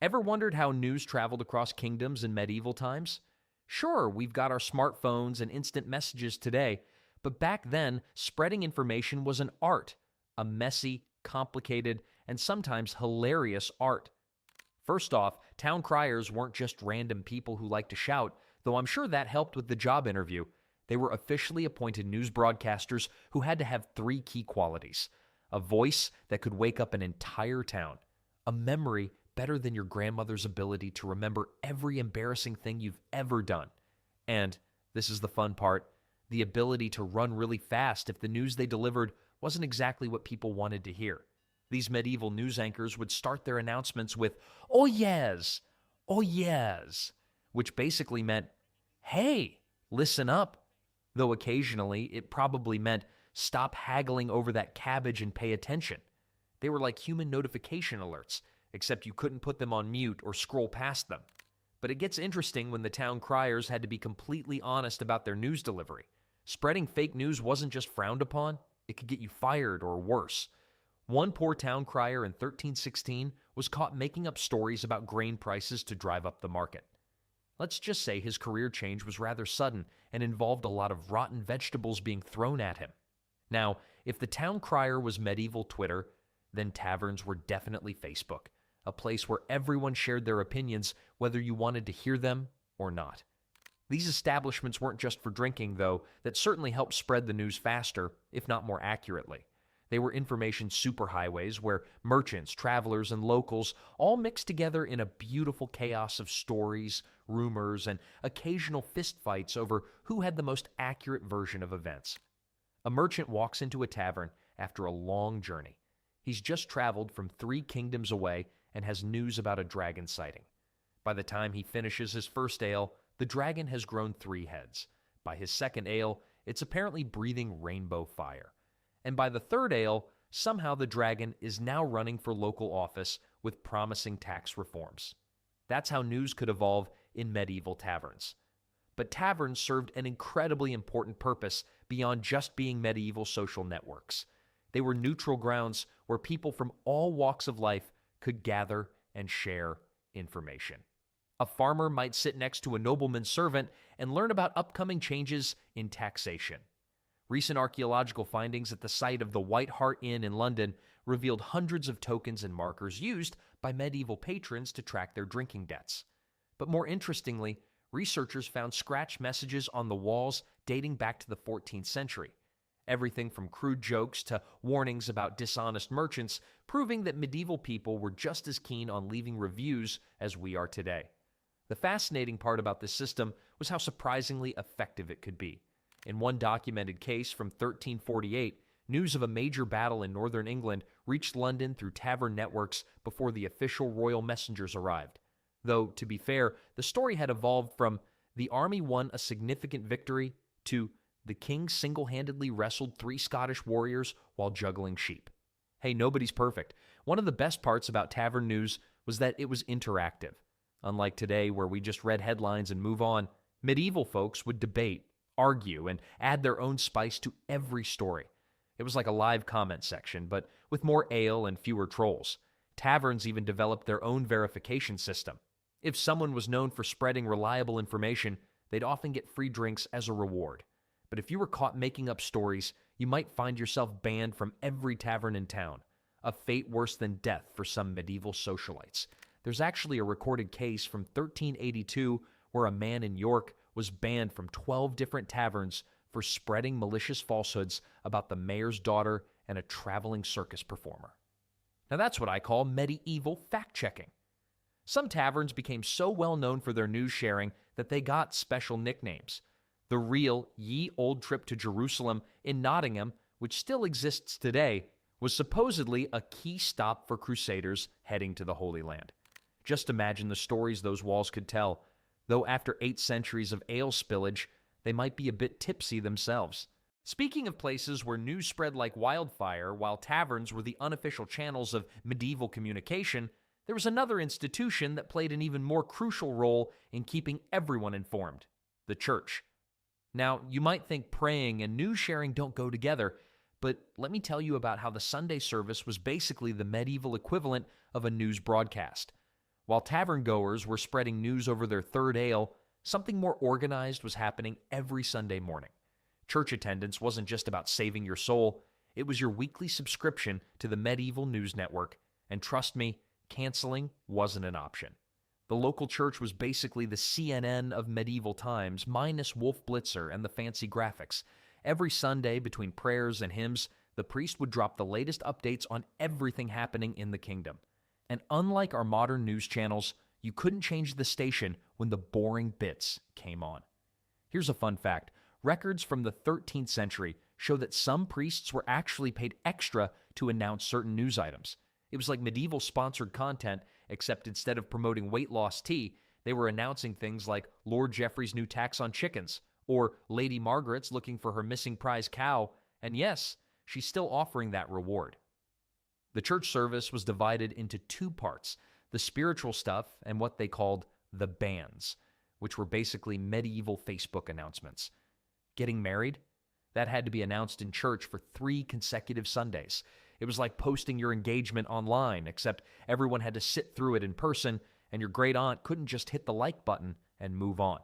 Ever wondered how news traveled across kingdoms in medieval times? Sure, we've got our smartphones and instant messages today, but back then, spreading information was an art, a messy, complicated, and sometimes hilarious art. First off, town criers weren't just random people who liked to shout, though I'm sure that helped with the job interview. They were officially appointed news broadcasters who had to have three key qualities: a voice that could wake up an entire town, a memory better than your grandmother's ability to remember every embarrassing thing you've ever done, and, this is the fun part, the ability to run really fast if the news they delivered wasn't exactly what people wanted to hear. These medieval news anchors would start their announcements with, oh yes, which basically meant, hey, listen up. Though occasionally it probably meant, stop haggling over that cabbage and pay attention. They were like human notification alerts, except you couldn't put them on mute or scroll past them. But it gets interesting when the town criers had to be completely honest about their news delivery. Spreading fake news wasn't just frowned upon, it could get you fired or worse. One poor town crier in 1316 was caught making up stories about grain prices to drive up the market. Let's just say his career change was rather sudden and involved a lot of rotten vegetables being thrown at him. Now, if the town crier was medieval Twitter, then taverns were definitely Facebook, a place where everyone shared their opinions whether you wanted to hear them or not. These establishments weren't just for drinking, though, that certainly helped spread the news faster, if not more accurately. They were information superhighways where merchants, travelers, and locals all mixed together in a beautiful chaos of stories, rumors, and occasional fistfights over who had the most accurate version of events. A merchant walks into a tavern after a long journey. He's just traveled from 3 kingdoms away and has news about a dragon sighting. By the time he finishes his first ale, the dragon has grown 3 heads. By his second ale, it's apparently breathing rainbow fire. And by the third ale, somehow the dragon is now running for local office with promising tax reforms. That's how news could evolve in medieval taverns. But taverns served an incredibly important purpose beyond just being medieval social networks. They were neutral grounds where people from all walks of life could gather and share information. A farmer might sit next to a nobleman's servant and learn about upcoming changes in taxation. Recent archaeological findings at the site of the White Hart Inn in London revealed hundreds of tokens and markers used by medieval patrons to track their drinking debts. But more interestingly, researchers found scratched messages on the walls dating back to the 14th century. Everything from crude jokes to warnings about dishonest merchants, proving that medieval people were just as keen on leaving reviews as we are today. The fascinating part about this system was how surprisingly effective it could be. In one documented case from 1348, news of a major battle in northern England reached London through tavern networks before the official royal messengers arrived. Though, to be fair, the story had evolved from the army won a significant victory to the king single-handedly wrestled 3 Scottish warriors while juggling sheep. Hey, nobody's perfect. One of the best parts about tavern news was that it was interactive. Unlike today, where we just read headlines and move on, medieval folks would debate, argue, and add their own spice to every story. It was like a live comment section, but with more ale and fewer trolls. Taverns even developed their own verification system. If someone was known for spreading reliable information, they'd often get free drinks as a reward. But if you were caught making up stories, you might find yourself banned from every tavern in town, a fate worse than death for some medieval socialites. There's actually a recorded case from 1382 where a man in York was banned from 12 different taverns for spreading malicious falsehoods about the mayor's daughter and a traveling circus performer. Now that's what I call medieval fact-checking. Some taverns became so well known for their news sharing that they got special nicknames. The real Ye Old Trip to Jerusalem in Nottingham, which still exists today, was supposedly a key stop for crusaders heading to the Holy Land. Just imagine the stories those walls could tell, though after 8 centuries of ale spillage, they might be a bit tipsy themselves. Speaking of places where news spread like wildfire while taverns were the unofficial channels of medieval communication, there was another institution that played an even more crucial role in keeping everyone informed: the church. Now, you might think praying and news sharing don't go together, but let me tell you about how the Sunday service was basically the medieval equivalent of a news broadcast. While tavern goers were spreading news over their third ale, something more organized was happening every Sunday morning. Church attendance wasn't just about saving your soul, it was your weekly subscription to the medieval news network, and trust me, canceling wasn't an option. The local church was basically the CNN of medieval times, minus Wolf Blitzer and the fancy graphics. Every Sunday, between prayers and hymns, the priest would drop the latest updates on everything happening in the kingdom. And unlike our modern news channels, you couldn't change the station when the boring bits came on. Here's a fun fact. Records from the 13th century show that some priests were actually paid extra to announce certain news items. It was like medieval sponsored content, except instead of promoting weight loss tea, they were announcing things like Lord Geoffrey's new tax on chickens, or Lady Margaret's looking for her missing prize cow, and yes, she's still offering that reward. The church service was divided into two parts, the spiritual stuff and what they called the banns, which were basically medieval Facebook announcements. Getting married? That had to be announced in church for 3 consecutive Sundays. It was like posting your engagement online, except everyone had to sit through it in person, and your great aunt couldn't just hit the like button and move on.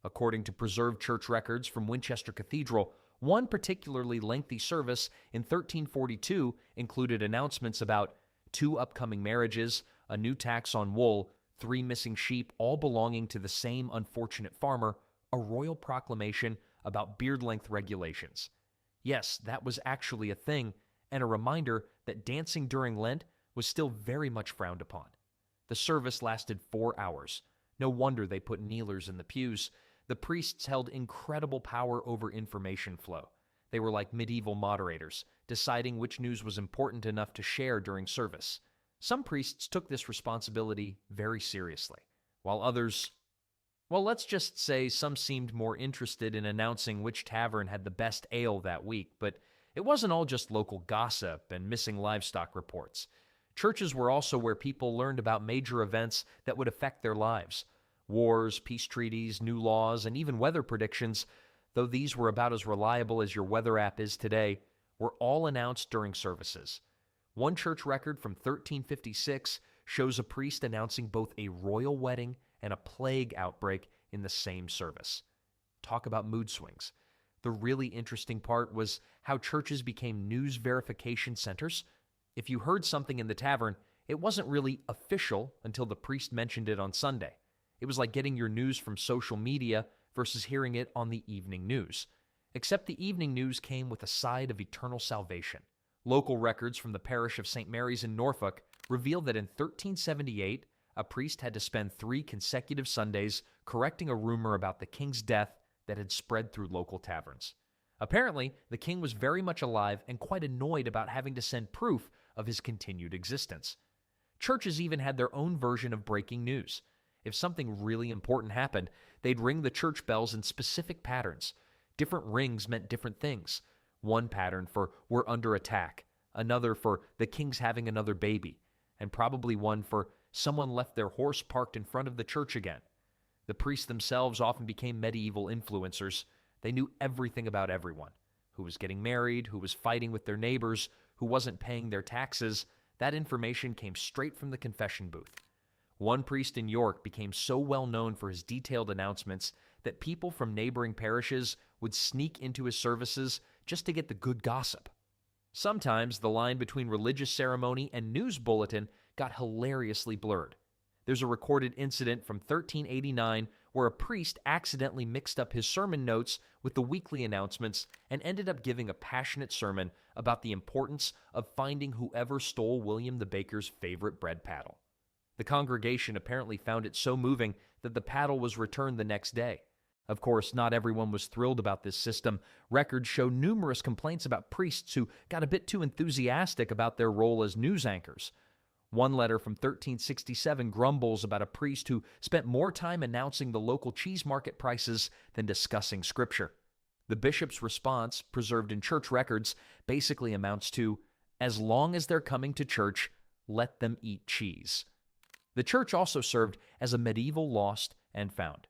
According to preserved church records from Winchester Cathedral, one particularly lengthy service in 1342 included announcements about 2 upcoming marriages, a new tax on wool, 3 missing sheep, all belonging to the same unfortunate farmer, a royal proclamation about beard length regulations. Yes, that was actually a thing, and a reminder that dancing during Lent was still very much frowned upon. The service lasted 4 hours. No wonder they put kneelers in the pews. The priests held incredible power over information flow. They were like medieval moderators, deciding which news was important enough to share during service. Some priests took this responsibility very seriously, while others, well, let's just say some seemed more interested in announcing which tavern had the best ale that week, but it wasn't all just local gossip and missing livestock reports. Churches were also where people learned about major events that would affect their lives. Wars, peace treaties, new laws, and even weather predictions, though these were about as reliable as your weather app is today, were all announced during services. One church record from 1356 shows a priest announcing both a royal wedding and a plague outbreak in the same service. Talk about mood swings. The really interesting part was how churches became news verification centers. If you heard something in the tavern, it wasn't really official until the priest mentioned it on Sunday. It was like getting your news from social media versus hearing it on the evening news. Except the evening news came with a side of eternal salvation. Local records from the parish of St. Mary's in Norfolk reveal that in 1378, a priest had to spend 3 consecutive Sundays correcting a rumor about the king's death that had spread through local taverns. Apparently, the king was very much alive and quite annoyed about having to send proof of his continued existence. Churches even had their own version of breaking news. If something really important happened, they'd ring the church bells in specific patterns. Different rings meant different things. One pattern for "we're under attack," another for "the king's having another baby," and probably one for "someone left their horse parked in front of the church again." The priests themselves often became medieval influencers. They knew everything about everyone. Who was getting married, who was fighting with their neighbors, who wasn't paying their taxes. That information came straight from the confession booth. One priest in York became so well known for his detailed announcements that people from neighboring parishes would sneak into his services just to get the good gossip. Sometimes the line between religious ceremony and news bulletin got hilariously blurred. There's a recorded incident from 1389 where a priest accidentally mixed up his sermon notes with the weekly announcements and ended up giving a passionate sermon about the importance of finding whoever stole William the Baker's favorite bread paddle. The congregation apparently found it so moving that the paddle was returned the next day. Of course, not everyone was thrilled about this system. Records show numerous complaints about priests who got a bit too enthusiastic about their role as news anchors. One letter from 1367 grumbles about a priest who spent more time announcing the local cheese market prices than discussing scripture. The bishop's response, preserved in church records, basically amounts to, "As long as they're coming to church, let them eat cheese." The church also served as a medieval lost and found.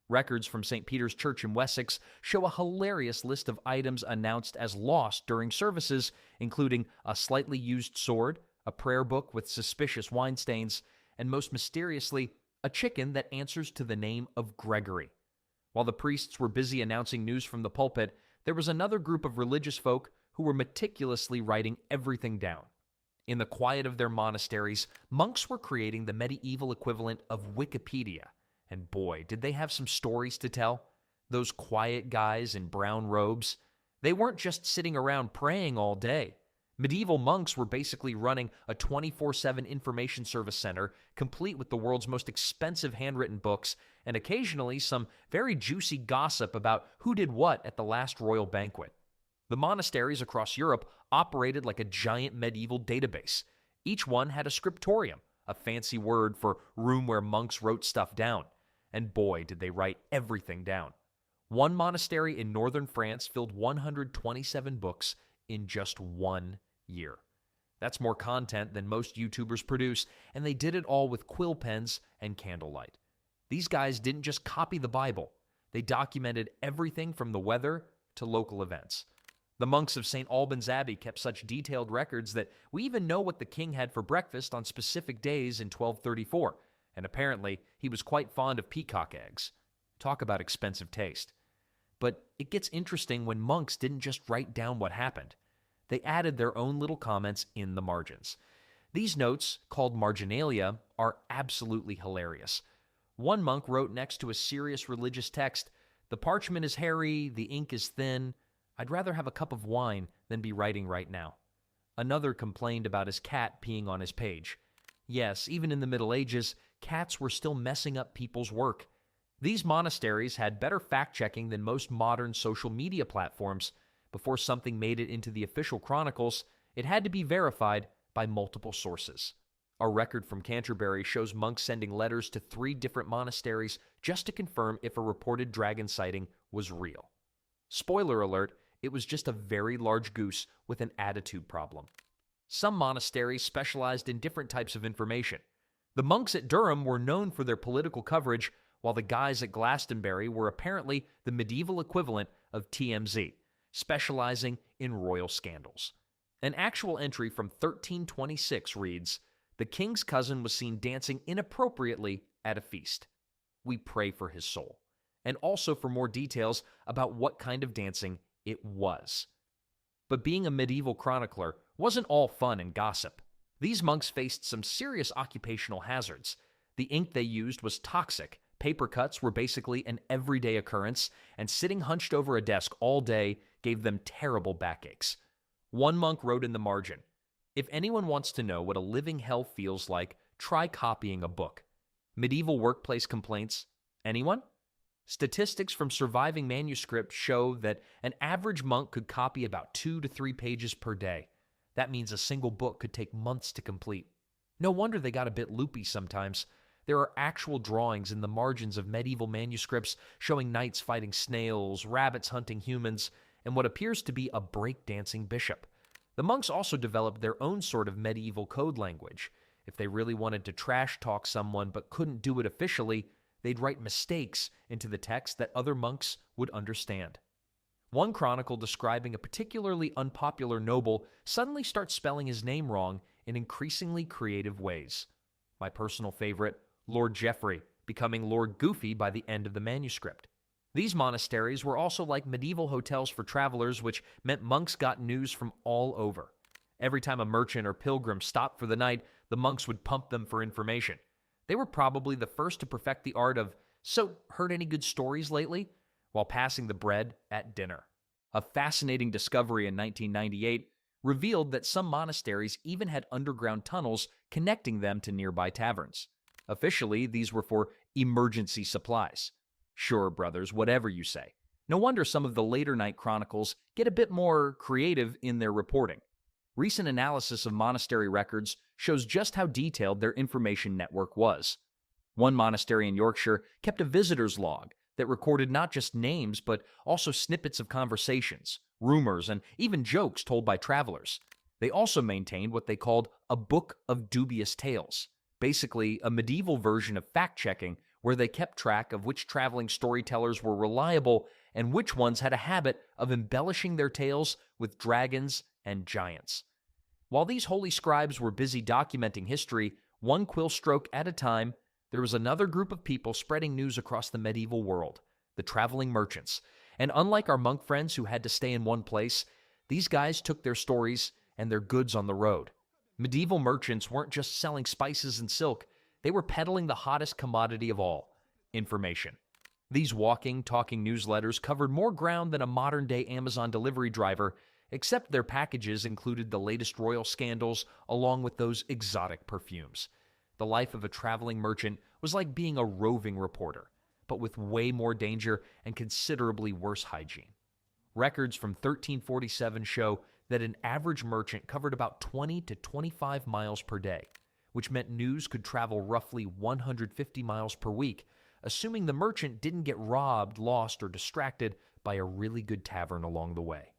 Records from St. Peter's Church in Wessex show a hilarious list of items announced as lost during services, including a slightly used sword, a prayer book with suspicious wine stains, and most mysteriously, a chicken that answers to the name of Gregory. While the priests were busy announcing news from the pulpit, there was another group of religious folk who were meticulously writing everything down. In the quiet of their monasteries, monks were creating the medieval equivalent of Wikipedia. And boy, did they have some stories to tell. Those quiet guys in brown robes. They weren't just sitting around praying all day. Medieval monks were basically running a 24/7 information service center, complete with the world's most expensive handwritten books, and occasionally some very juicy gossip about who did what at the last royal banquet. The monasteries across Europe operated like a giant medieval database. Each one had a scriptorium, a fancy word for room where monks wrote stuff down. And boy, did they write everything down. One monastery in northern France filled 127 books in just 1 year. That's more content than most YouTubers produce, and they did it all with quill pens and candlelight. These guys didn't just copy the Bible. They documented everything from the weather to local events. The monks of St. Albans Abbey kept such detailed records that we even know what the king had for breakfast on specific days in 1234, and apparently he was quite fond of peacock eggs. Talk about expensive taste. But it gets interesting when monks didn't just write down what happened. They added their own little comments in the margins. These notes, called marginalia, are absolutely hilarious. One monk wrote next to a serious religious text, "The parchment is hairy, the ink is thin. I'd rather have a cup of wine than be writing right now." Another complained about his cat peeing on his page. Yes, even in the Middle Ages, cats were still messing up people's work. These monasteries had better fact-checking than most modern social media platforms. Before something made it into the official chronicles, it had to be verified by multiple sources. A record from Canterbury shows monks sending letters to 3 different monasteries just to confirm if a reported dragon sighting was real. Spoiler alert, it was just a very large goose with an attitude problem. Some monasteries specialized in different types of information. The monks at Durham were known for their political coverage, while the guys at Glastonbury were apparently the medieval equivalent of TMZ, specializing in royal scandals. An actual entry from 1326 reads, "The king's cousin was seen dancing inappropriately at a feast. We pray for his soul," and also for more details about what kind of dancing it was. But being a medieval chronicler wasn't all fun and gossip. These monks faced some serious occupational hazards. The ink they used was toxic, paper cuts were basically an everyday occurrence, and sitting hunched over a desk all day gave them terrible backaches. One monk wrote in the margin, "If anyone wants to know what a living hell feels like, try copying a book." Medieval workplace complaints? Anyone? Statistics from surviving manuscripts show that an average monk could copy about 2 to 3 pages per day. That means a single book could take months to complete. No wonder they got a bit loopy sometimes. There are actual drawings in the margins of medieval manuscripts showing knights fighting snails, rabbits hunting humans, and what appears to be a breakdancing bishop. The monks also developed their own sort of medieval code language. If they really wanted to trash talk someone but couldn't do it officially, they'd write mistakes into the text that other monks would understand. One chronicle describing a particularly unpopular noble suddenly starts spelling his name wrong in increasingly creative ways. My personal favorite, Lord Geoffrey, becoming Lord Goofy by the end of the manuscript. These monasteries were also like medieval hotels for travelers, which meant monks got news from all over. Every time a merchant or pilgrim stopped for the night, the monks would pump them for information. They were probably the first to perfect the art of, "So, heard any good stories lately?" while passing the bread at dinner. A fascinating discovery in 1998 revealed that some monasteries even had underground tunnels connecting them to nearby taverns. Officially, these were for emergency supplies. Sure, brothers, whatever you say. No wonder some of the later night chronicles get a bit more creative in their reporting. Recent analysis of monastery records shows just how detailed their information network was. One monastery in Yorkshire kept a visitor's log that recorded not just names, but also snippets of conversations, rumors, and even jokes told by travelers. They also maintained what they called a book of dubious tales, basically a medieval version of fact-checking where they kept track of which traveling storytellers were reliable and which ones had a habit of embellishing their tales with dragons and giants. While these holy scribes were busy documenting history, One quill stroke at a time, there was another group of people spreading news across the medieval world, the traveling merchants. And unlike our monk friends who had to stay in one place, these guys took their stories and their goods on the road. Medieval merchants weren't just selling spices and silk, they were peddling the hottest commodity of all, information. These walking, talking newsletters covered more ground than a modern-day Amazon delivery driver, except their packages included the latest royal scandals along with those exotic perfumes. The life of a traveling merchant was like being a roving reporter, but with way more danger and considerably worse hygiene. Records from 1347 show that an average merchant covered about 20 to 25 miles per day, which meant news could travel roughly 150 miles per week, assuming the merchant didn't get robbed, lost, or distracted by a really good tavern along the way.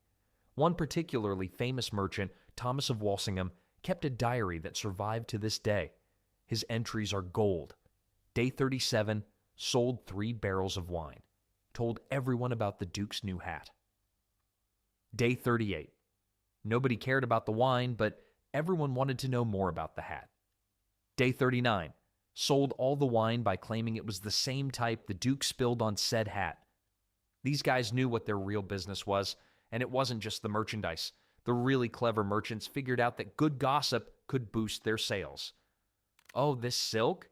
One particularly famous merchant, Thomas of Walsingham, kept a diary that survived to this day. His entries are gold. Day 37, sold 3 barrels of wine. Told everyone about the Duke's new hat. Day 38. Nobody cared about the wine, but everyone wanted to know more about the hat. Day 39. Sold all the wine by claiming it was the same type the Duke spilled on said hat. These guys knew what their real business was, and it wasn't just the merchandise. The really clever merchants figured out that good gossip could boost their sales. Oh, this silk?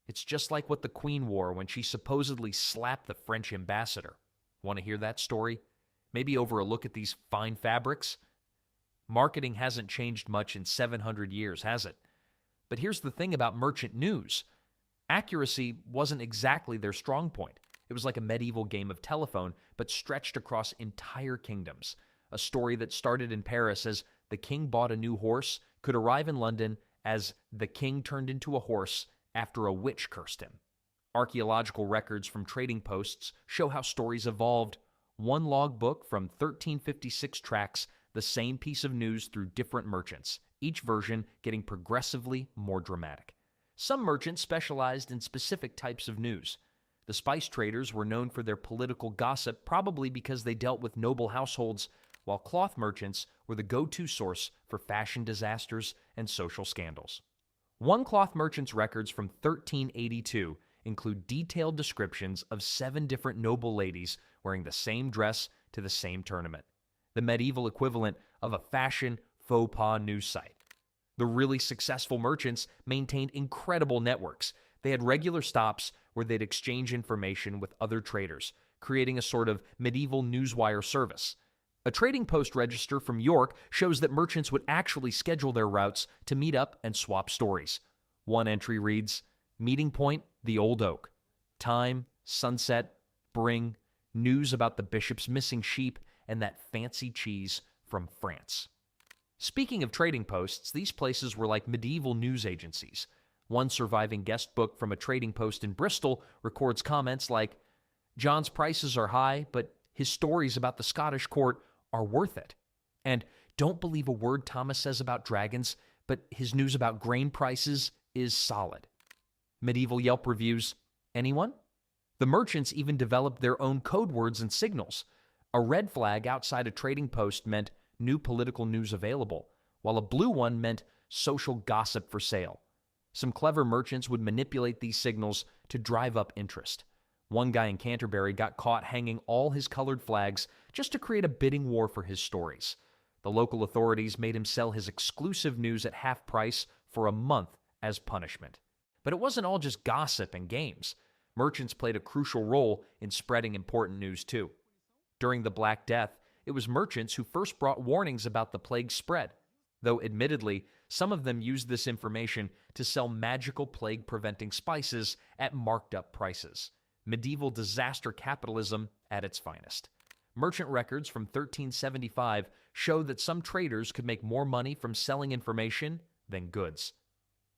It's just like what the Queen wore when she supposedly slapped the French ambassador. Want to hear that story? Maybe over a look at these fine fabrics? Marketing hasn't changed much in 700 years, has it? But here's the thing about merchant news. Accuracy wasn't exactly their strong point. It was like a medieval game of telephone, but stretched across entire kingdoms. A story that started in Paris as the king bought a new horse could arrive in London as the king turned into a horse after a witch cursed him. Archaeological records from trading posts show how stories evolved. One logbook from 1356 tracks the same piece of news through different merchants, each version getting progressively more dramatic. Some merchants specialized in specific types of news. The spice traders were known for their political gossip, probably because they dealt with noble households, while cloth merchants were the go-to source for fashion disasters and social scandals. One cloth merchant's records from 1382 include detailed descriptions of 7 different noble ladies wearing the same dress to the same tournament, the medieval equivalent of a fashion faux pas news site. The really successful merchants maintained incredible networks. They had regular stops where they'd exchange information with other traders, creating a sort of medieval newswire service. A trading post register from York shows that merchants would actually schedule their routes to meet up and swap stories. One entry reads, "Meeting point, the Old Oak. Time, sunset, bring, news about the bishop's missing sheep and that fancy cheese from France." Speaking of trading posts, these places were like medieval news agencies. One surviving guest book from a trading post in Bristol records comments like, "John's prices are high, but his stories about the Scottish court are worth it." And "Don't believe a word Thomas says about dragons, but his news about grain prices is solid." Medieval Yelp reviews, "Anyone?" The merchants even developed their own code words and signals. A red flag outside a trading post meant new political news available, while a blue one meant social gossip for sale. Some clever merchants would manipulate these signals to drive up interest. One guy in Canterbury got caught hanging all his colored flags just to create a bidding war for his stories. The local authorities made him sell his exclusive news at half price for a month as punishment. But it wasn't all just gossip and games. Merchants played a crucial role in spreading important news too. During the Black Death, it was merchants who first brought warnings about the plague's spread, though admittedly, some of them used this information to sell magical plague-preventing spices at marked-up prices. Medieval disaster capitalism at its finest. Merchant records from 1375 show that some traders could make more money from selling information than goods.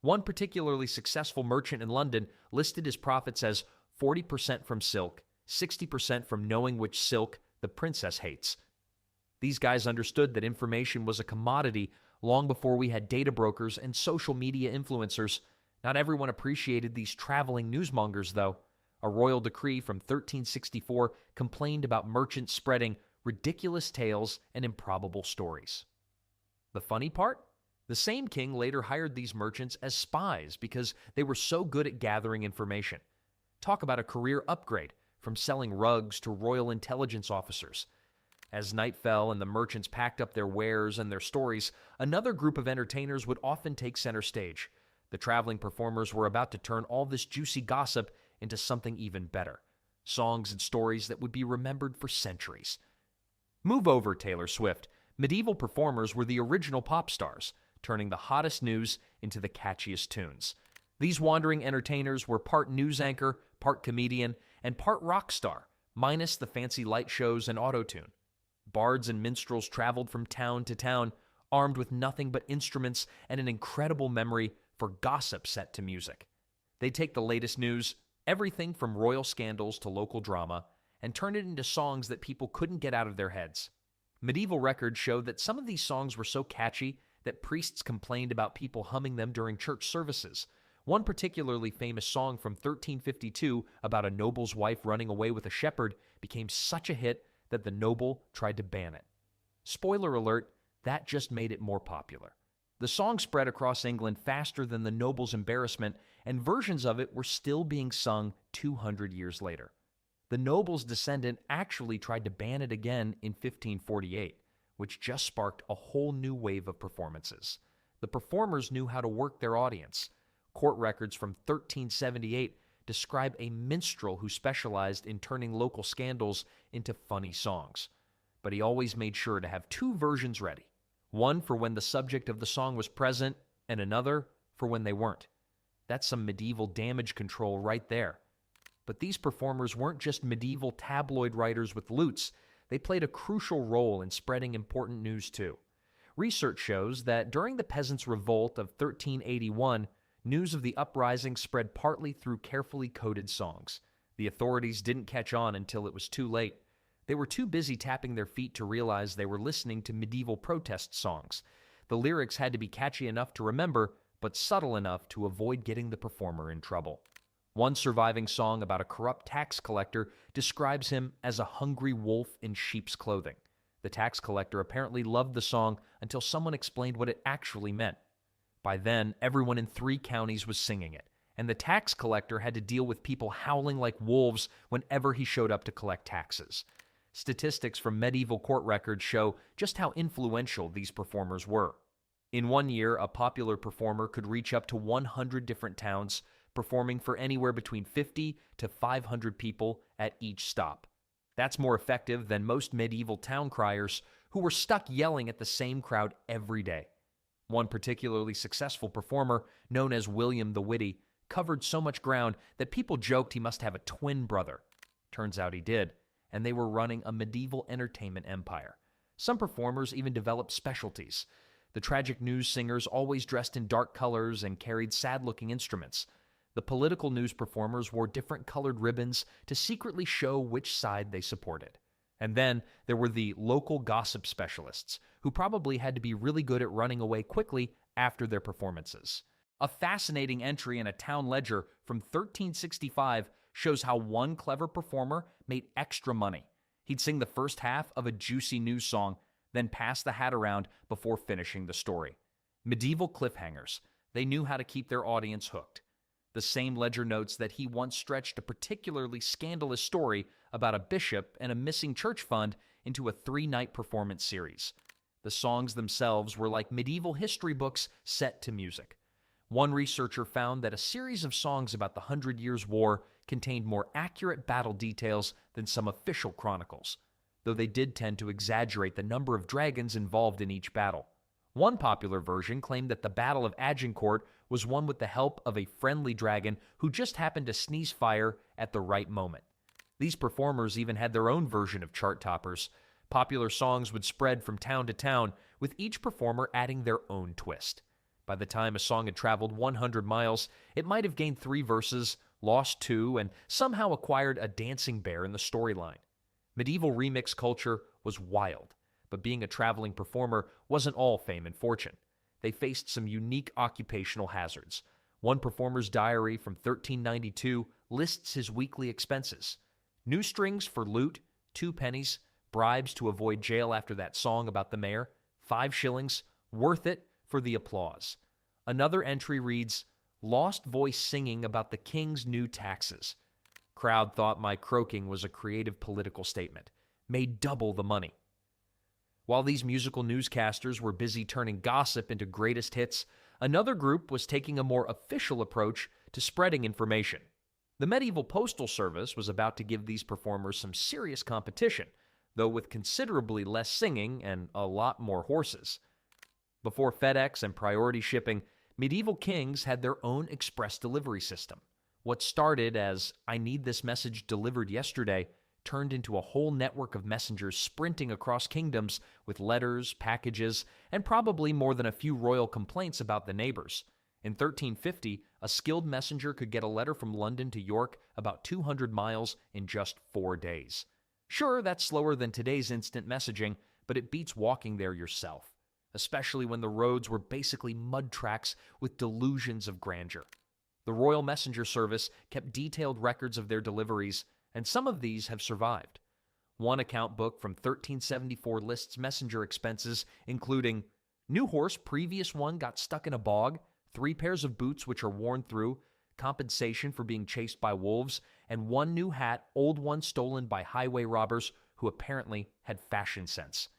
One particularly successful merchant in London listed his profits as 40% from silk, 60% from knowing which silk the princess hates. These guys understood that information was a commodity long before we had data brokers and social media influencers. Not everyone appreciated these traveling newsmongers, though. A royal decree from 1364 complained about merchants spreading ridiculous tales and improbable stories. The funny part? The same king later hired these merchants as spies because they were so good at gathering information. Talk about a career upgrade, from selling rugs to royal intelligence officers. As night fell and the merchants packed up their wares and their stories, another group of entertainers would often take center stage. The traveling performers were about to turn all this juicy gossip into something even better. Songs and stories that would be remembered for centuries. Move over, Taylor Swift. Medieval performers were the original pop stars, turning the hottest news into the catchiest tunes. These wandering entertainers were part news anchor, part comedian, and part rock star, minus the fancy light shows and auto-tune. Bards and minstrels traveled from town to town, armed with nothing but instruments and an incredible memory for gossip set to music. They'd take the latest news, everything from royal scandals to local drama, and turn it into songs that people couldn't get out of their heads. Medieval records show that some of these songs were so catchy that priests complained about people humming them during church services. One particularly famous song from 1352 about a noble's wife running away with a shepherd became such a hit that the noble tried to ban it. Spoiler alert, that just made it more popular. The song spread across England faster than the noble's embarrassment, and versions of it were still being sung 200 years later. The noble's descendant actually tried to ban it again in 1548, which just sparked a whole new wave of performances. The performers knew how to work their audience. Court records from 1378 describe a minstrel who specialized in turning local scandals into funny songs. But he always made sure to have two versions ready. One for when the subject of the song was present, and another for when they weren't. That's some medieval damage control right there. But these performers weren't just medieval tabloid writers with lutes. They played a crucial role in spreading important news too. Research shows that during the Peasants' Revolt of 1381, news of the uprising spread partly through carefully coded songs. The authorities didn't catch on until it was too late. They were too busy tapping their feet to realize they were listening to medieval protest songs. The lyrics had to be catchy enough to remember, but subtle enough to avoid getting the performer in trouble. One surviving song about a corrupt tax collector describes him as a hungry wolf in sheep's clothing. The tax collector apparently loved the song until someone explained what it actually meant. By then, everyone in 3 counties was singing it, and the tax collector had to deal with people howling like wolves whenever he showed up to collect taxes. Statistics from medieval court records show just how influential these performers were. In one year, a popular performer could reach up to 100 different towns, performing for anywhere between 50 to 500 people at each stop. That's more effective than most medieval town criers who were stuck yelling at the same crowd every day. One particularly successful performer, known as William the Witty, covered so much ground that people joked he must have a twin brother. Turns out he did, and they were running a medieval entertainment empire. Some performers even developed specialties. The tragic news singers always dressed in dark colors and carried sad-looking instruments. The political news performers wore different colored ribbons to secretly show which side they supported. And then there were the local gossip specialists, who probably had to be really good at running away quickly after their performances. A fascinating entry in a town ledger from 1365 shows how one clever performer made extra money. He'd sing the first half of a juicy news song, then pass the hat around before finishing the story. Medieval cliffhangers. They knew how to keep their audience hooked. The same ledger notes that he once stretched a particularly scandalous story about a bishop and a missing church fund into a 3-night performance series. The songs themselves were like medieval history books set to music. One researcher found that a series of songs about the 100 Years' War contained more accurate battle details than some official chronicles, though they did tend to exaggerate the number of dragons involved in each battle. One popular version claimed that the Battle of Agincourt was won with the help of a friendly dragon who just happened to sneeze fire at the right moment. These performers even had their own version of chart toppers. Popular songs would spread from town to town, with each performer adding their own twist. By the time a song had traveled 100 miles, it might have gained 3 verses, lost 2, and somehow acquired a dancing bear in the storyline. Medieval remix culture was wild, but being a traveling performer wasn't all fame and fortune. They faced some unique occupational hazards. One performer's diary from 1392 lists his weekly expenses: new strings for lute, 2 pennies, bribes to avoid jail after that song about the mayor, 5 shillings, worth it for the applause. Another entry reads, "Lost voice singing about the king's new taxes. Crowd thought my croaking was a creative political statement. Made double the money." While these musical newscasters were busy turning gossip into greatest hits, another group was taking a more official approach to spreading information. The medieval postal service was about to give these performers some serious competition, though with considerably less singing and a lot more horses. Before FedEx and priority shipping, medieval kings had their own express delivery system. What started as, "I need this message delivered yesterday," turned into a whole network of messengers sprinting across kingdoms with letters, packages, and probably more than a few royal complaints about the neighbors. In 1350, a skilled messenger could get a letter from London to York about 200 miles in just 4 days. Sure, that's slower than today's instant messaging, but it beats walking there yourself, especially when the roads were basically mud tracks with delusions of grandeur. The Royal Messenger Service kept detailed records of their deliveries, and some of these have survived. One account book from 1374 lists messenger expenses, including new horse, previous one got stuck in a bog, 3 pairs of boots which are worn through, compensation for being chased by wolves, and 1 new hat, old one stolen by highway robbers who apparently had fashion sense.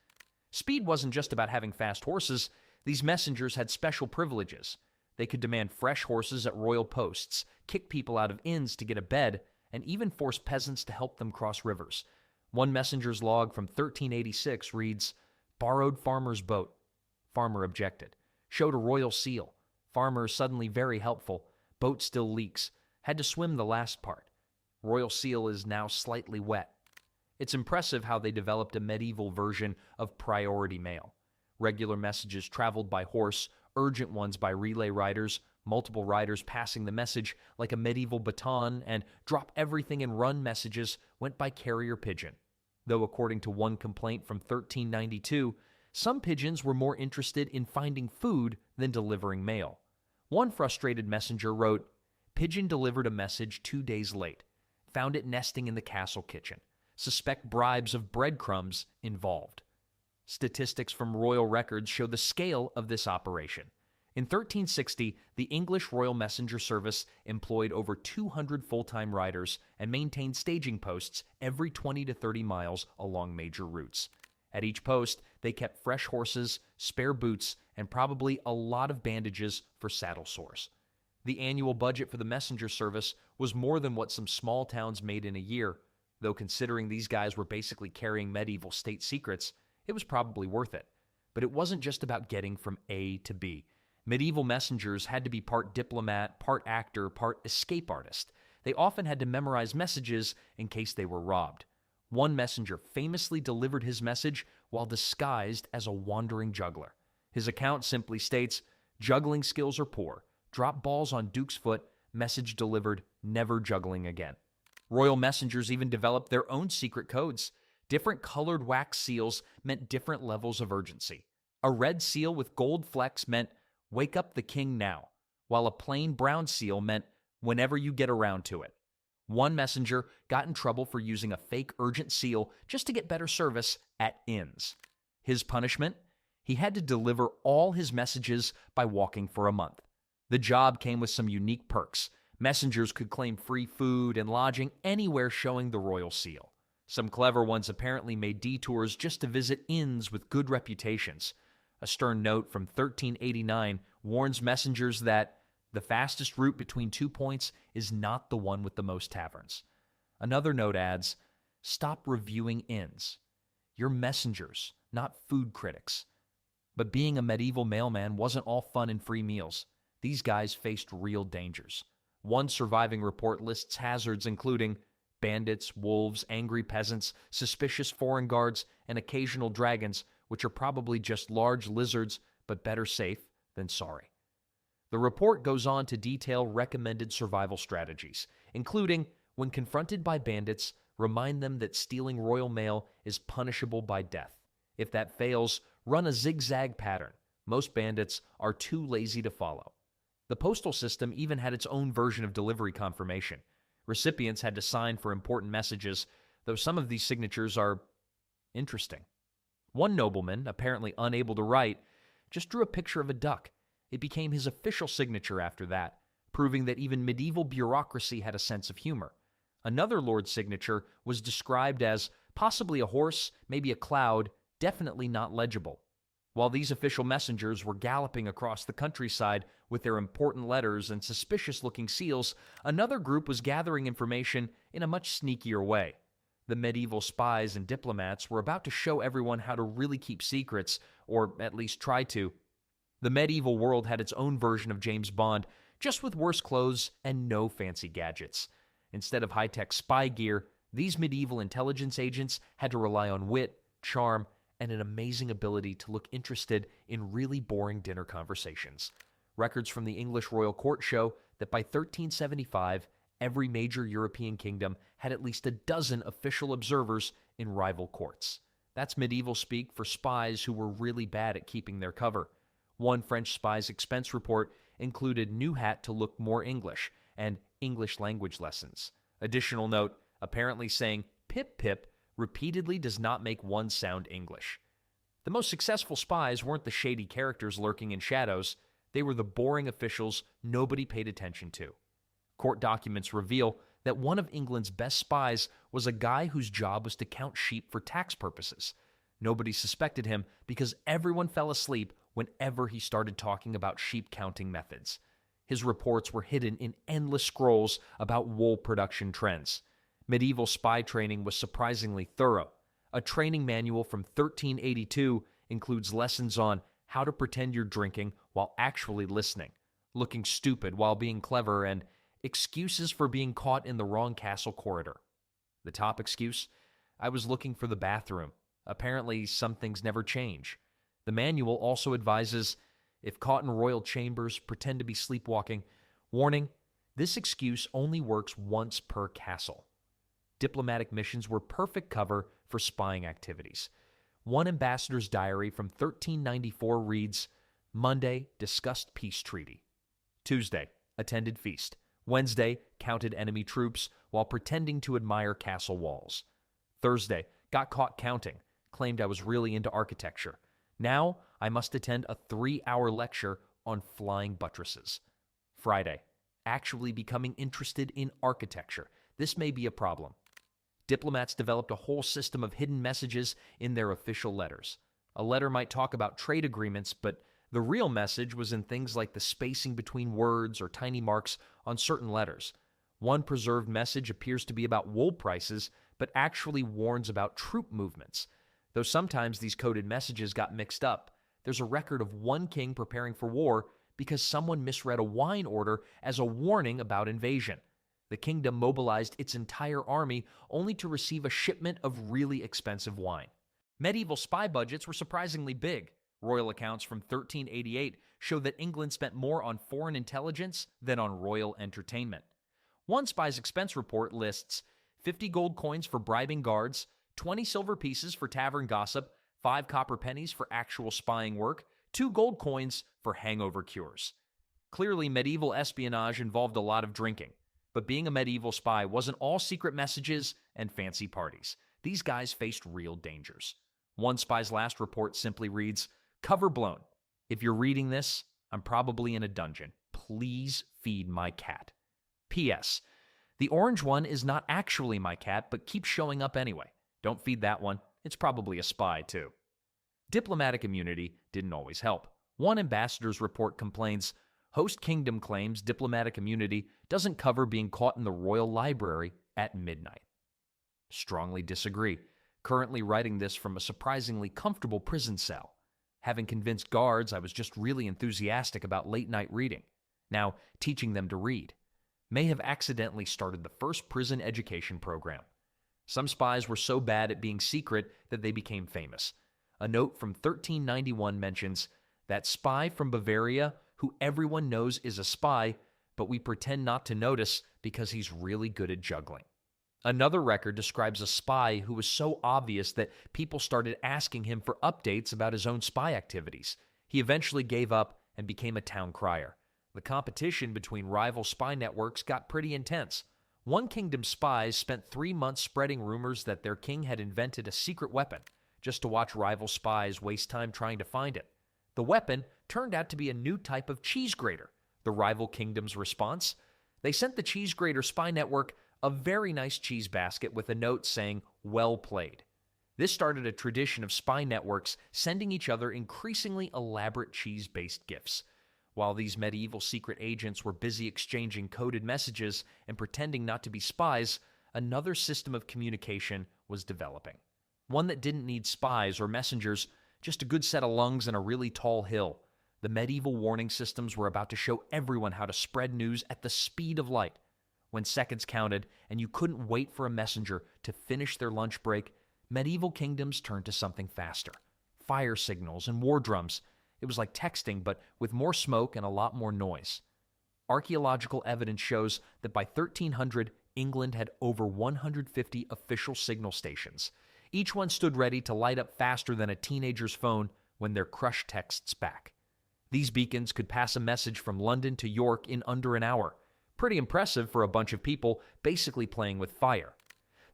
Speed wasn't just about having fast horses. These messengers had special privileges. They could demand fresh horses at royal posts, kick people out of inns to get a bed, and even force peasants to help them cross rivers. One messenger's log from 1386 reads, "Borrowed farmer's boat. Farmer objected. Showed a royal seal. Farmer suddenly very helpful. Boat still leaks. Had to swim the last part. Royal seal is now slightly wet." It's impressive how they developed a medieval version of priority mail. Regular messages traveled by horse, urgent ones by relay riders, multiple riders passing the message like a medieval baton, and drop everything and run messages went by carrier pigeon. Though according to one complaint from 1392, some pigeons were more interested in finding food than delivering mail. One frustrated messenger wrote, "Pigeon delivered a message 2 days late. Found it nesting in the castle kitchen. Suspect bribes of breadcrumbs involved." Statistics from royal records show the scale of this operation. In 1360, the English Royal Messenger Service employed over 200 full-time riders and maintained staging posts every 20 to 30 miles along major routes. At each post, they kept fresh horses, spare boots, and probably a lot of bandages for saddle sores. The annual budget for the messenger service was more than what some small towns made in a year, though considering these guys were basically carrying medieval state secrets, it was probably worth it. But it wasn't just about getting from A to B. Medieval messengers had to be part diplomat, part actor, part escape artist. They often had to memorize messages in case they were robbed. One messenger famously delivered his message while disguised as a wandering juggler. His account simply states, "Juggling skills are poor. Drop balls on Duke's foot. Message delivered. Never juggling again." Royal messengers even developed their own secret codes. Different colored wax seals meant different levels of urgency. A red seal with gold flecks meant, "Wake up the king now," while a plain brown seal meant, "Whenever you get around to it." One messenger got in trouble for using a fake urgent seal just to get better service at inns. His punishment? He had to deliver all his messages by walking for a month. The job came with some unique perks. Messengers could claim free food and lodging anywhere showing the royal seal. Some clever ones apparently made detours just to visit inns with good reputations. A stern note from 1389 warns messengers that the fastest route between 2 points is not the one with the most taverns. Another note adds, "Stop reviewing inns. You're messengers, not food critics." But being a medieval mailman wasn't all fun and free meals. These guys faced real dangers. One surviving report lists hazards including bandits, wolves, angry peasants, suspicious foreign guards, and occasional dragons, which are probably just large lizards, but better safe than sorry. The report goes on to detail recommended survival strategies, including, when confronted by bandits, remind them that stealing royal mail is punishable by death. If that fails, run a zigzag pattern. Most bandits are too lazy to follow. The postal system even had its own version of delivery confirmation. Recipients had to sign for important messages, though some of these signatures are interesting. One nobleman, apparently unable to write, just drew a picture of a duck. It became his official signature after that, proving that even medieval bureaucracy had a sense of humor. Another lord's signature was described as possibly a horse, maybe a cloud, definitely not legible. While these official messengers were galloping across the countryside with their important letters and suspicious-looking seals, another group was gathering information in a much sneakier way. The medieval spies and diplomats were about to show everyone how to really keep secrets, or at least try to. The medieval world had its own version of James Bond, just with worse clothes and no fancy gadgets. Instead of high-tech spy gear, these medieval intelligence agents had to rely on wit, charm, and an amazing ability to look interested in really boring dinner conversations. Records from the English royal court show that by 1375, every major European kingdom had at least a dozen official observers in rival courts. That's medieval speak for spies who were really bad at keeping their cover. One French spy's expense report included new hat to look more English and English language lessons. Additional note, apparently saying pip pip repeatedly does not make one sound English. The most successful spies weren't the shady characters lurking in shadows, they were the boring officials nobody paid attention to. Court documents reveal that one of England's best spies was a guy whose job was to count sheep for tax purposes. Nobody suspected him because everyone fell asleep whenever he started talking about sheep counting methods. His reports were hidden in endless scrolls about wool production trends. Medieval spy training was surprisingly thorough. A training manual from 1382 includes lessons on how to pretend you're drinking while actually listening, looking stupid while being clever, and excuses for being caught in the wrong castle corridor. The top excuse? I was looking for the bathroom. Apparently, some things never change. The manual also advises, if caught in royal chambers, pretend to be sleepwalking. Warning, this excuse only works once per castle. Diplomatic missions were perfect cover for spying activities. One ambassador's diary from 1394 reads, Monday, discussed peace treaty. Tuesday, attended feast. Wednesday, counted enemy troops while pretending to admire castle walls. Thursday, got caught counting, claimed I was really into architecture. Now, I must attend a 3-hour lecture on flying buttresses. Friday, actually becoming interested in architecture. This may be a problem. Diplomats developed a whole system of hidden messages in their official letters. A letter might talk about trade agreements, but the real message was in things like the spacing between words or tiny marks on certain letters. One preserved message appears to be about wool prices, but actually warns about troop movements. Though sometimes these coded messages got mixed up, there's a record of one king preparing for war because someone misread a wine order as a warning about invasion. The kingdom mobilized its entire army only to receive a shipment of really expensive wine. Medieval spy budgets were surprisingly big. Royal accounts from 1388 show that England spent more on foreign intelligence than on royal entertainment. One spy's expense report lists 50 gold coins for bribing guards, 20 silver pieces for tavern gossip, 5 copper pennies for actual spying work, 2 gold coins for hangover cures. Clearly, medieval espionage involved a lot of drinking, but being a medieval spy wasn't all secret messages and fancy parties. These guys faced real dangers. One spy's last report simply reads, cover blown. If you're reading this, I'm probably in a dungeon. Please feed my cat. P.S. The orange one is not actually my cat, but keeps showing up anyway. Don't feed that one. It's probably a spy, too. Diplomatic immunity didn't always help. One ambassador's report complains, host kingdom claims diplomatic immunity doesn't cover being caught in the royal library at midnight. Strongly disagree. Currently writing this from a surprisingly comfortable prison cell. Having convinced guards I was just really enthusiastic about late-night reading. Now, teaching them to read. May have accidentally started the first prison education program. Some spies were so bad at being secret that they became famous. A note from 1391 mentions, that spy from Bavaria who everyone knows is a spy, but we pretend not to notice because he's really good at juggling. Another record describes a spy who was so obvious that people started asking him for updates about his own spy activities. He eventually gave up and became a town crier. The competition between rival spy networks got pretty intense. One kingdom's spies spent 3 months spreading rumors that their king had invented a secret weapon, just to watch rival spies waste time trying to find it. The weapon turned out to be a new type of cheese grater. The rival kingdom's response? They sent the cheese grater spy network a very nice cheese basket with a note saying, "Well played." This started a tradition of spy networks sending each other increasingly elaborate cheese-based gifts. While these medieval secret agents were busy exchanging coded messages and pretending not to be spies, another system of communication was developing. One that didn't need spies or messengers, just a good set of lungs and a really tall hill. The medieval warning systems were about to show everyone how to spread news at the speed of light. When seconds counted and you couldn't wait for a messenger to finish their lunch break, medieval kingdoms turned to something faster. Fire signals and war drums. It was like texting, but with more smoke and a lot more noise. Archaeological evidence shows that by 1300, England had over 150 official signal stations. Each one stood ready to light up faster than a teenager's phone when their crush texts back. These beacons could pass a message from London to York in under an hour. Pretty impressive for a bunch of people basically playing with fire.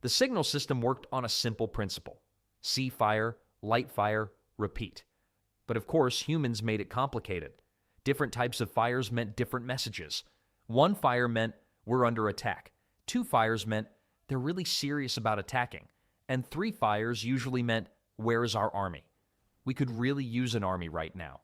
The signal system worked on a simple principle: see fire, light fire, repeat. But of course, humans made it complicated. Different types of fires meant different messages. One fire meant, "We're under attack." 2 fires meant, "They're really serious about attacking." And 3 fires usually meant, "Where is our army?" We could really use an army right now.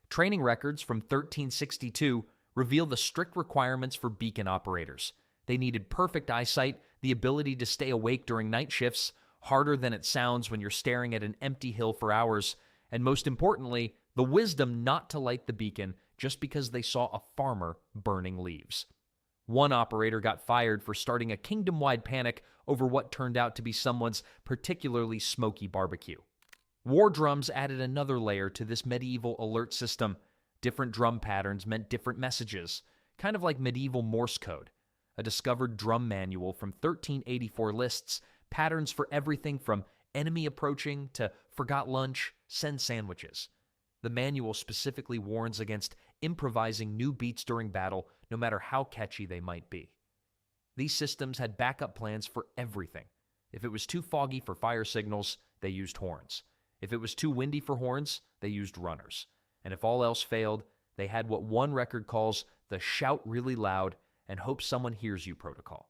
Training records from 1362 reveal the strict requirements for beacon operators. They needed perfect eyesight, the ability to stay awake during night shifts, harder than it sounds when you're staring at an empty hill for hours, and most importantly, the wisdom not to light the beacon just because they saw a farmer burning leaves. One operator got fired for starting a kingdom-wide panic over what turned out to be someone's particularly smoky barbecue. War drums added another layer to this medieval alert system. Different drum patterns meant different messages, kind of like medieval Morse code. A discovered drum manual from 1384 lists patterns for everything from enemy approaching to forgot lunch, send sandwiches. The manual specifically warns against improvising new beats during battle, no matter how catchy they might be. These systems had backup plans for everything. If it was too foggy for fire signals, they used horns. If it was too windy for horns, they used runners. And if all else failed, they had what one record calls the shout really loud and hope someone hears you protocol.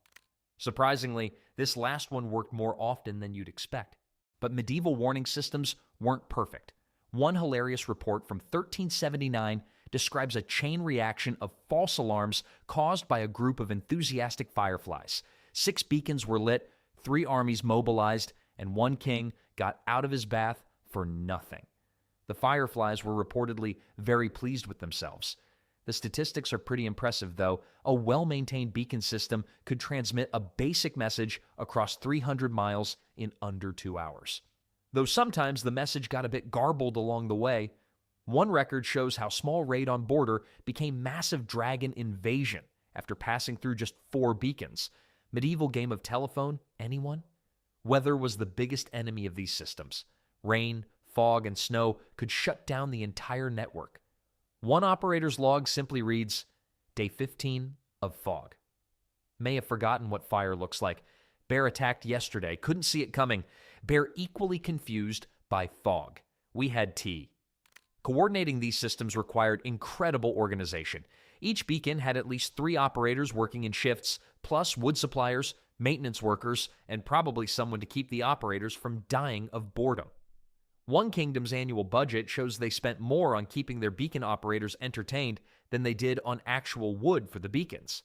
Surprisingly, this last one worked more often than you'd expect. But medieval warning systems weren't perfect. One hilarious report from 1379 describes a chain reaction of false alarms caused by a group of enthusiastic fireflies. 6 beacons were lit, 3 armies mobilized, and 1 king got out of his bath for nothing. The fireflies were reportedly very pleased with themselves. The statistics are pretty impressive, though. A well-maintained beacon system could transmit a basic message across 300 miles in under 2 hours. Though sometimes the message got a bit garbled along the way. One record shows how small raid on border became massive dragon invasion after passing through just 4 beacons. Medieval game of telephone, anyone? Weather was the biggest enemy of these systems. Rain, fog, and snow could shut down the entire network. One operator's log simply reads, "Day 15 of fog." May have forgotten what fire looks like. Bear attacked yesterday. Couldn't see it coming. Bear equally confused by fog. We had tea. Coordinating these systems required incredible organization. Each beacon had at least 3 operators working in shifts, plus wood suppliers, maintenance workers, and probably someone to keep the operators from dying of boredom. One kingdom's annual budget shows they spent more on keeping their beacon operators entertained than they did on actual wood for the beacons.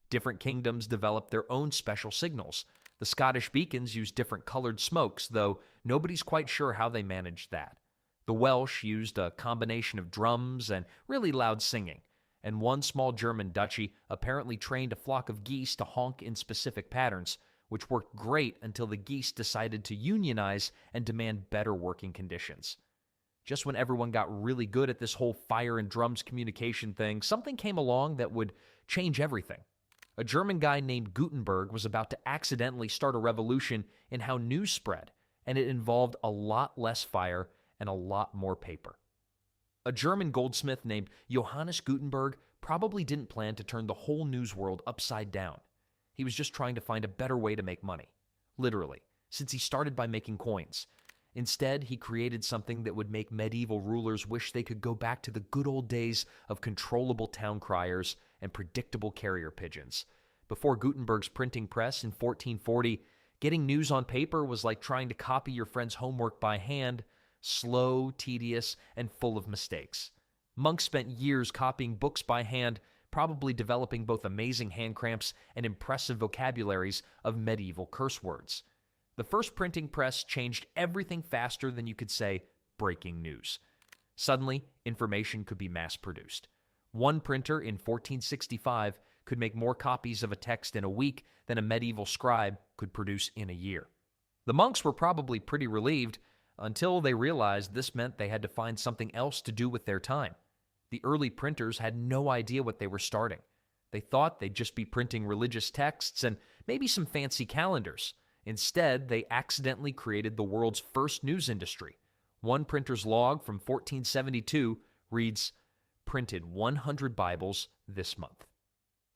Different kingdoms developed their own special signals. The Scottish beacons used different colored smokes, though nobody's quite sure how they managed that. The Welsh used a combination of drums and really loud singing, and one small German duchy apparently trained a flock of geese to honk in specific patterns, which worked great until the geese decided to unionize and demand better working conditions. Just when everyone got really good at this whole fire and drums communication thing, something came along that would change everything. A German guy named Gutenberg was about to accidentally start a revolution in how news spread, and it involved a lot less fire and a lot more paper. A German goldsmith named Johannes Gutenberg probably didn't plan to turn the whole news world upside down. He was just trying to find a better way to make money. Literally, since he started by making coins. Instead, he created something that would make medieval rulers wish they could go back to the good old days of controllable town criers and predictable carrier pigeons. Before Gutenberg's printing press in 1440, getting news on paper was like trying to copy your friend's homework by hand, slow, tedious, and full of mistakes. Monks spent years copying books by hand, probably developing both amazing hand cramps and impressive vocabularies of medieval curse words. The first printing press changed everything faster than you could say, breaking news. Suddenly, information could be mass-produced. One printer in 1465 could make more copies of a text in a week than a medieval scribe could produce in a year. The monks were probably pretty relieved until they realized this meant they had to find something else to do with their time. The early printers had no idea what they were starting. They thought they'd just be printing religious texts and maybe some fancy calendars. Instead, they accidentally created the world's first news industry. One printer's log from 1472 reads, "Printed 100 Bibles this month."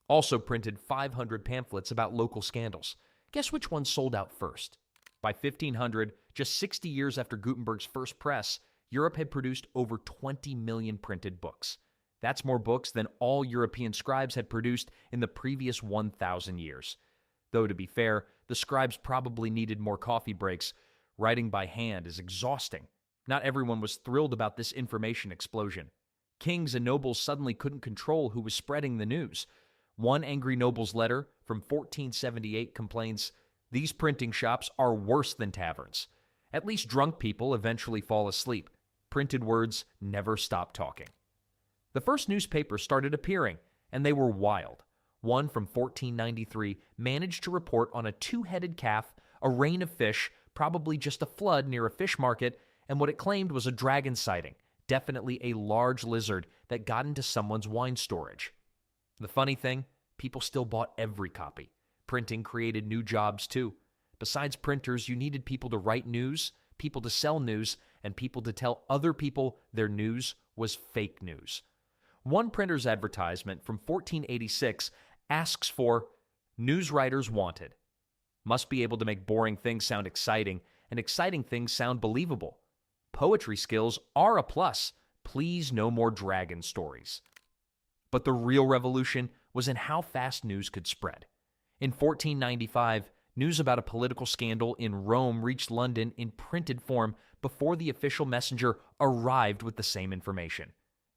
Also printed 500 pamphlets about local scandals. Guess which one sold out first? By 1500, just 60 years after Gutenberg's first press, Europe had produced over 20 million printed books. That's more books than all European scribes had produced in the previous 1,000 years. Though, to be fair, the scribes probably needed more coffee breaks. Writing by hand is exhausting. Not everyone was thrilled about this information explosion. Kings and nobles suddenly couldn't control who was spreading the news. One angry noble's letter from 1478 complains, "These printing shops are worse than taverns. At least drunk people eventually fall asleep. Printed words never stop talking." The first newspapers started appearing, and they were wild. One from 1493 managed to report on a two-headed calf, a rain of fish, probably just a flood near a fish market, and what it claimed was a dragon sighting, definitely a large lizard that got into someone's wine storage. The funny thing, people still bought every copy. Printing created new jobs too. Besides printers, you needed people to write news, people to sell news, and people to tell other people their news was fake news. One printer's advertisement from 1486 asks for news writers wanted. Must be able to make boring things sound exciting and exciting things sound believable. Poetry skills are a plus. Please no more dragon stories. But the real revolution was in how fast news could spread. In 1495, news about a political scandal in Rome reached London in printed form before the official messenger arrived with the same information.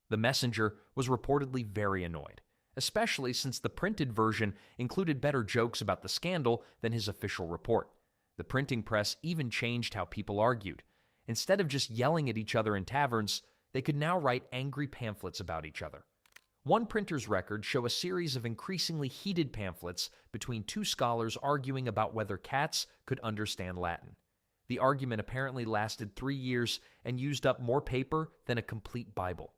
The messenger was reportedly very annoyed, especially since the printed version included better jokes about the scandal than his official report. The printing press even changed how people argued. Instead of just yelling at each other in taverns, they could now write angry pamphlets about each other. One printer's records show a series of increasingly heated pamphlets between two scholars arguing about whether cats could understand Latin. The argument apparently lasted 3 years and used up more paper than a complete Bible.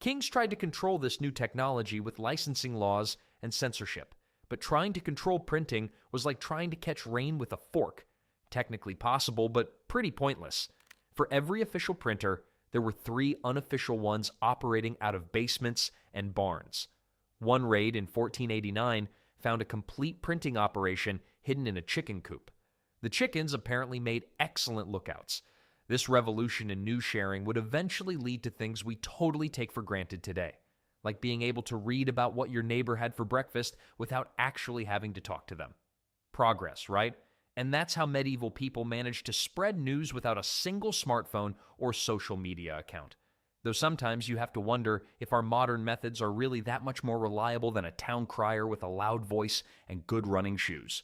Kings tried to control this new technology with licensing laws and censorship, but trying to control printing was like trying to catch rain with a fork. Technically possible, but pretty pointless. For every official printer, there were 3 unofficial ones operating out of basements and barns. One raid in 1489 found a complete printing operation hidden in a chicken coop. The chickens apparently made excellent lookouts. This revolution in news sharing would eventually lead to things we totally take for granted today, like being able to read about what your neighbor had for breakfast without actually having to talk to them. Progress, right? And that's how medieval people managed to spread news without a single smartphone or social media account. Though sometimes you have to wonder if our modern methods are really that much more reliable than a town crier with a loud voice and good running shoes.